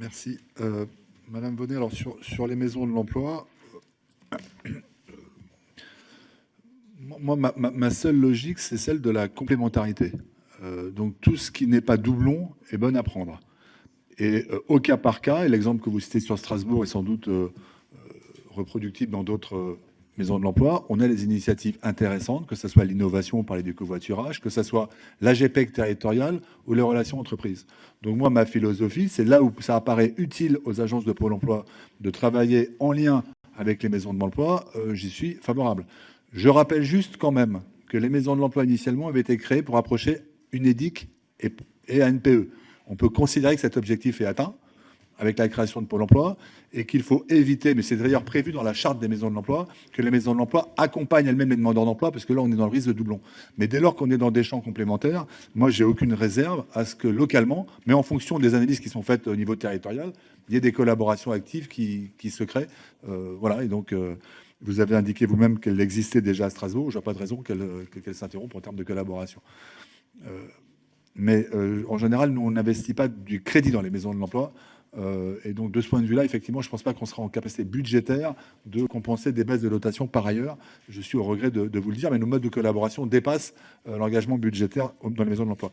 Merci. Madame Bonnet, alors sur les maisons de l'emploi, moi, ma seule logique, c'est celle de la complémentarité. Donc tout ce qui n'est pas doublon est bon à prendre. Et au cas par cas, et l'exemple que vous citez sur Strasbourg est sans doute reproductible dans d'autres maisons de l'emploi, on a des initiatives intéressantes, que ce soit l'innovation, on parlait du covoiturage, que ce soit l'AGPEC territoriale ou les relations entreprises. Donc moi, ma philosophie, c'est là où ça apparaît utile aux agences de Pôle emploi de travailler en lien avec les maisons de l'emploi, j'y suis favorable. Je rappelle juste quand même que les maisons de l'emploi initialement avaient été créées pour approcher UNEDIC et ANPE. On peut considérer que cet objectif est atteint avec la création de Pôle emploi et qu'il faut éviter, mais c'est d'ailleurs prévu dans la charte des maisons de l'emploi, que les maisons de l'emploi accompagnent elles-mêmes les demandeurs d'emploi, parce que là, on est dans le risque de doublon. Mais dès lors qu'on est dans des champs complémentaires, moi, j'ai aucune réserve à ce que localement, mais en fonction des analyses qui sont faites au niveau territorial, il y ait des collaborations actives qui se créent. Voilà, et donc, vous avez indiqué vous-même qu'elle existait déjà à Strasbourg. Je n'ai pas de raison qu'elle s'interrompe en termes de collaboration. Mais en général, nous, on n'investit pas du crédit dans les maisons de l'emploi. Et donc, de ce point de vue-là, effectivement, je ne pense pas qu'on sera en capacité budgétaire de compenser des baisses de dotation par ailleurs. Je suis au regret de vous le dire, mais nos modes de collaboration dépassent l'engagement budgétaire dans les maisons de l'emploi.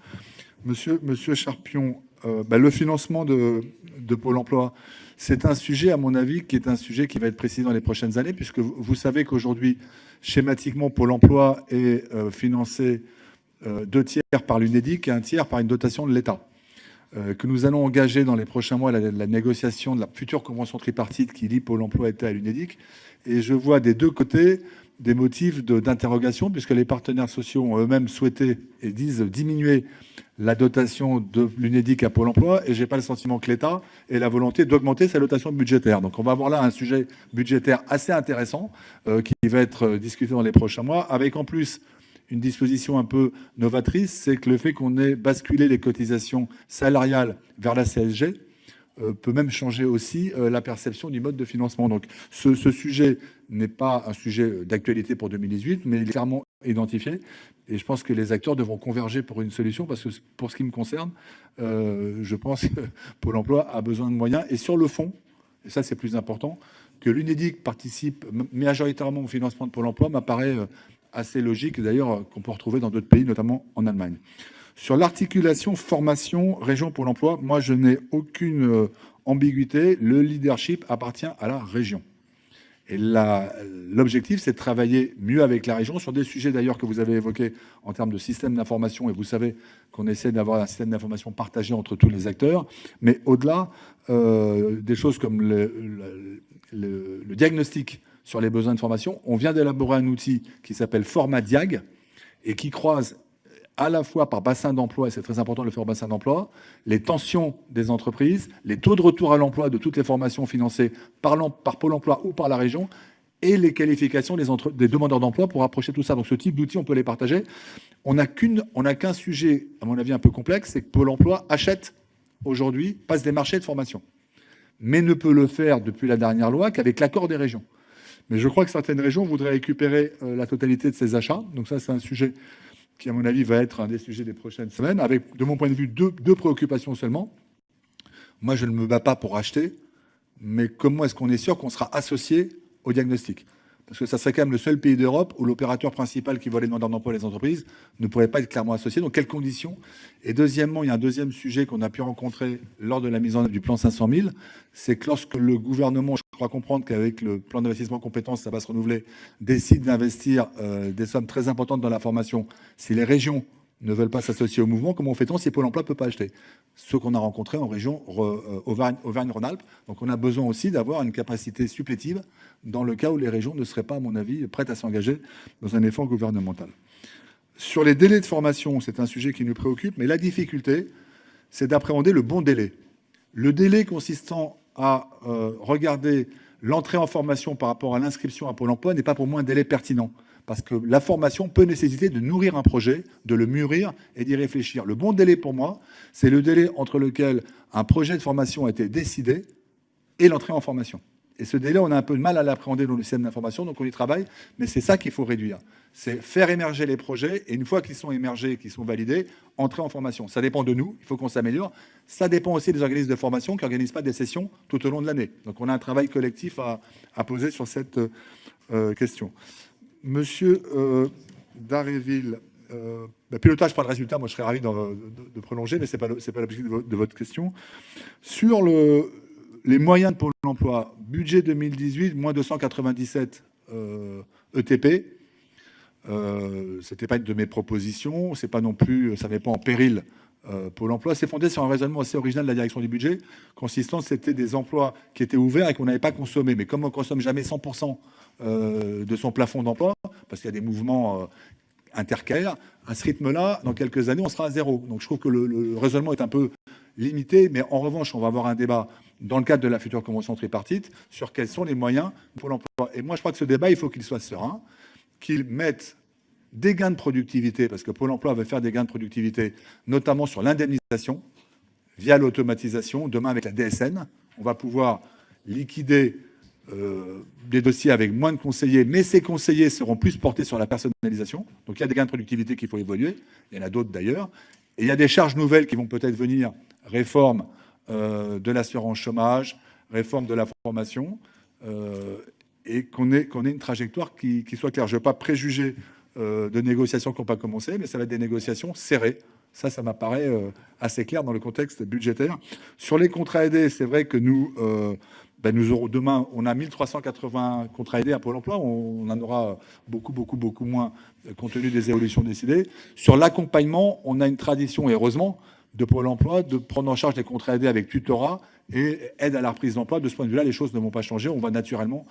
Monsieur Charpion, le financement de Pôle emploi, c'est un sujet, à mon avis, qui est un sujet qui va être précisé dans les prochaines années, puisque vous savez qu'aujourd'hui, schématiquement, Pôle emploi est financé 2 tiers par l'UNEDIC et 1 tiers par une dotation de l'État. Que nous allons engager dans les prochains mois la négociation de la future convention tripartite qui lie Pôle emploi État à l'UNEDIC. Et je vois des deux côtés des motifs d'interrogation, puisque les partenaires sociaux ont eux-mêmes souhaité et disent diminuer la dotation de l'UNEDIC à Pôle emploi, et je n'ai pas le sentiment que l'État ait la volonté d'augmenter sa dotation budgétaire. Donc on va avoir là un sujet budgétaire assez intéressant qui va être discuté dans les prochains mois, avec en plus une disposition un peu novatrice, c'est que le fait qu'on ait basculé les cotisations salariales vers la CSG peut même changer aussi la perception du mode de financement. Donc ce sujet n'est pas un sujet d'actualité pour 2018, mais il est clairement identifié. Et je pense que les acteurs devront converger pour une solution, parce que pour ce qui me concerne, je pense que Pôle emploi a besoin de moyens. Et sur le fond, et ça c'est plus important, que l'UNEDIC participe majoritairement au financement de Pôle emploi m'apparaît assez logique, d'ailleurs, qu'on peut retrouver dans d'autres pays, notamment en Allemagne. Sur l'articulation formation région Pôle emploi, moi, je n'ai aucune ambiguïté. Le leadership appartient à la région. Et l'objectif, c'est de travailler mieux avec la région sur des sujets, d'ailleurs, que vous avez évoqués en termes de système d'information. Et vous savez qu'on essaie d'avoir un système d'information partagé entre tous les acteurs. Mais au-delà, des choses comme le diagnostic sur les besoins de formation, on vient d'élaborer un outil qui s'appelle FormaDiag et qui croise à la fois par bassin d'emploi, et c'est très important de le faire au bassin d'emploi, les tensions des entreprises, les taux de retour à l'emploi de toutes les formations financées par Pôle emploi ou par la région, et les qualifications des demandeurs d'emploi pour approcher tout ça. Donc ce type d'outils, on peut les partager. On n'a qu'un sujet, à mon avis, un peu complexe, c'est que Pôle emploi achète aujourd'hui, passe des marchés de formation, mais ne peut le faire depuis la dernière loi qu'avec l'accord des régions. Mais je crois que certaines régions voudraient récupérer la totalité de ces achats. Donc ça, c'est un sujet qui, à mon avis, va être un des sujets des prochaines semaines, avec, de mon point de vue, deux préoccupations seulement. Moi, je ne me bats pas pour acheter, mais comment est-ce qu'on est sûr qu'on sera associé au diagnostic ? Parce que ça serait quand même le seul pays d'Europe où l'opérateur principal qui voit les demandeurs d'emploi et les entreprises ne pourrait pas être clairement associé. Donc, quelles conditions ? Et deuxièmement, il y a un deuxième sujet qu'on a pu rencontrer lors de la mise en œuvre du plan 500 000, c'est que lorsque le gouvernement, je crois comprendre qu'avec le plan d'investissement compétences, ça va se renouveler, décide d'investir des sommes très importantes dans la formation, si les régions ne veulent pas s'associer au mouvement, comment fait-on si Pôle emploi ne peut pas acheter ? Ce qu'on a rencontré en région Auvergne-Rhône-Alpes. Donc on a besoin aussi d'avoir une capacité supplétive dans le cas où les régions ne seraient pas, à mon avis, prêtes à s'engager dans un effort gouvernemental. Sur les délais de formation, c'est un sujet qui nous préoccupe, mais la difficulté, c'est d'appréhender le bon délai. Le délai consistant à regarder l'entrée en formation par rapport à l'inscription à Pôle emploi n'est pas pour moi un délai pertinent. Parce que la formation peut nécessiter de nourrir un projet, de le mûrir et d'y réfléchir. Le bon délai pour moi, c'est le délai entre lequel un projet de formation a été décidé et l'entrée en formation. Et ce délai, on a un peu de mal à l'appréhender dans le système d'information, donc on y travaille, mais c'est ça qu'il faut réduire. C'est faire émerger les projets, et une fois qu'ils sont émergés, qu'ils sont validés, entrer en formation. Ça dépend de nous, il faut qu'on s'améliore. Ça dépend aussi des organismes de formation qui n'organisent pas des sessions tout au long de l'année. Donc on a un travail collectif à poser sur cette question. Monsieur Daréville, pilotage par le résultat, moi je serais ravi de prolonger, mais ce n'est pas l'objectif de votre question. Sur les moyens de Pôle emploi, budget 2018, moins 297 ETP. Ce n'était pas une de mes propositions, c'est pas non plus, ça ne met pas en péril Pôle emploi. C'est fondé sur un raisonnement assez original de la direction du budget, consistant, c'était des emplois qui étaient ouverts et qu'on n'avait pas consommés. Mais comme on ne consomme jamais 100% de son plafond d'emploi, parce qu'il y a des mouvements intercalaires, à ce rythme-là, dans quelques années, on sera à zéro. Donc je trouve que le raisonnement est un peu limité, mais en revanche, on va avoir un débat dans le cadre de la future convention tripartite sur quels sont les moyens pour l'emploi. Et moi, je crois que ce débat, il faut qu'il soit serein, qu'il mette des gains de productivité, parce que Pôle emploi va faire des gains de productivité, notamment sur l'indemnisation, via l'automatisation. Demain, avec la DSN, on va pouvoir liquider des dossiers avec moins de conseillers, mais ces conseillers seront plus portés sur la personnalisation. Donc il y a des gains de productivité qu'il faut évoluer. Il y en a d'autres d'ailleurs. Et il y a des charges nouvelles qui vont peut-être venir, réforme de l'assurance chômage, réforme de la formation, et qu'on ait une trajectoire qui soit claire. Je ne veux pas préjuger de négociations qui n'ont pas commencé, mais ça va être des négociations serrées. Ça m'apparaît assez clair dans le contexte budgétaire. Sur les contrats aidés, c'est vrai que nous aurons demain, on a 1380 contrats aidés à Pôle emploi, on en aura beaucoup moins compte tenu des évolutions décidées. Sur l'accompagnement, on a une tradition, et heureusement, de Pôle emploi de prendre en charge les contrats aidés avec tutorat et aide à la reprise d'emploi. De ce point de vue-là, les choses ne vont pas changer. On va naturellement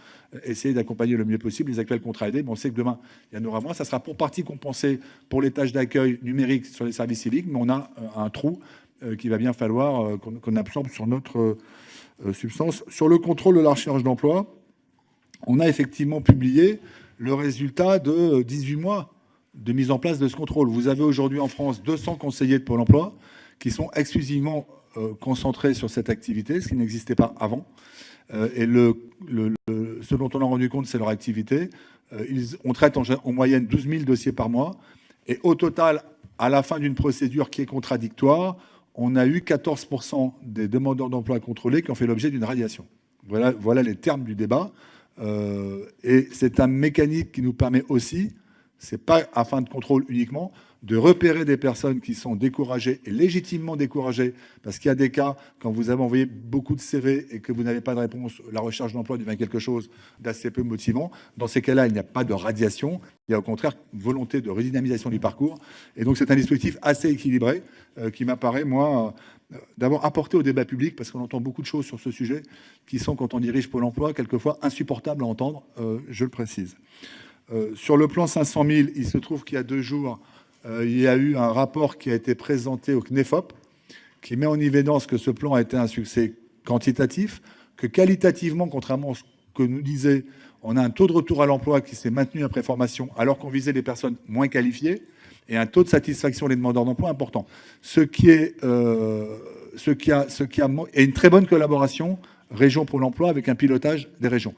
essayer d'accompagner le mieux possible les actuels contrats aidés, mais on sait que demain, il y en aura moins. Ça sera pour partie compensé pour les tâches d'accueil numérique sur les services civiques, mais on a un trou qu'il va bien falloir qu'on absorbe sur notre substance. Sur le contrôle de la recherche d'emploi, on a effectivement publié le résultat de 18 mois de mise en place de ce contrôle. Vous avez aujourd'hui en France 200 conseillers de Pôle emploi qui sont exclusivement concentrés sur cette activité, ce qui n'existait pas avant. Et ce dont on a rendu compte, c'est leur activité. On traite en moyenne 12 000 dossiers par mois. Et au total, à la fin d'une procédure qui est contradictoire, on a eu 14% des demandeurs d'emploi contrôlés qui ont fait l'objet d'une radiation. Voilà les termes du débat. Et c'est un mécanisme qui nous permet aussi, c'est pas à fin de contrôle uniquement, de repérer des personnes qui sont découragées et légitimement découragées, parce qu'il y a des cas, quand vous avez envoyé beaucoup de CV et que vous n'avez pas de réponse, la recherche d'emploi devient quelque chose d'assez peu motivant. Dans ces cas-là, il n'y a pas de radiation, il y a au contraire une volonté de redynamisation du parcours. Et donc c'est un dispositif assez équilibré qui m'apparaît, moi, d'abord apporté au débat public, parce qu'on entend beaucoup de choses sur ce sujet qui sont, quand on dirige Pôle emploi, quelquefois insupportables à entendre, je le précise. Sur le plan 500 000, il se trouve qu'il y a 2 jours, il y a eu un rapport qui a été présenté au CNEFOP qui met en évidence que ce plan a été un succès quantitatif, que qualitativement, contrairement à ce que nous disait, on a un taux de retour à l'emploi qui s'est maintenu après formation alors qu'on visait les personnes moins qualifiées et un taux de satisfaction des demandeurs d'emploi important. Et une très bonne collaboration région pour l'emploi avec un pilotage des régions.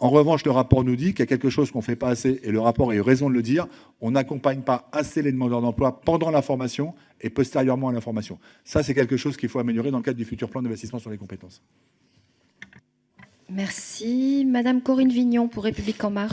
En revanche, le rapport nous dit qu'il y a quelque chose qu'on ne fait pas assez, et le rapport a eu raison de le dire, on n'accompagne pas assez les demandeurs d'emploi pendant la formation et postérieurement à la formation. Ça, c'est quelque chose qu'il faut améliorer dans le cadre du futur plan d'investissement sur les compétences. Merci. Madame Corinne Vignon pour République En Marche.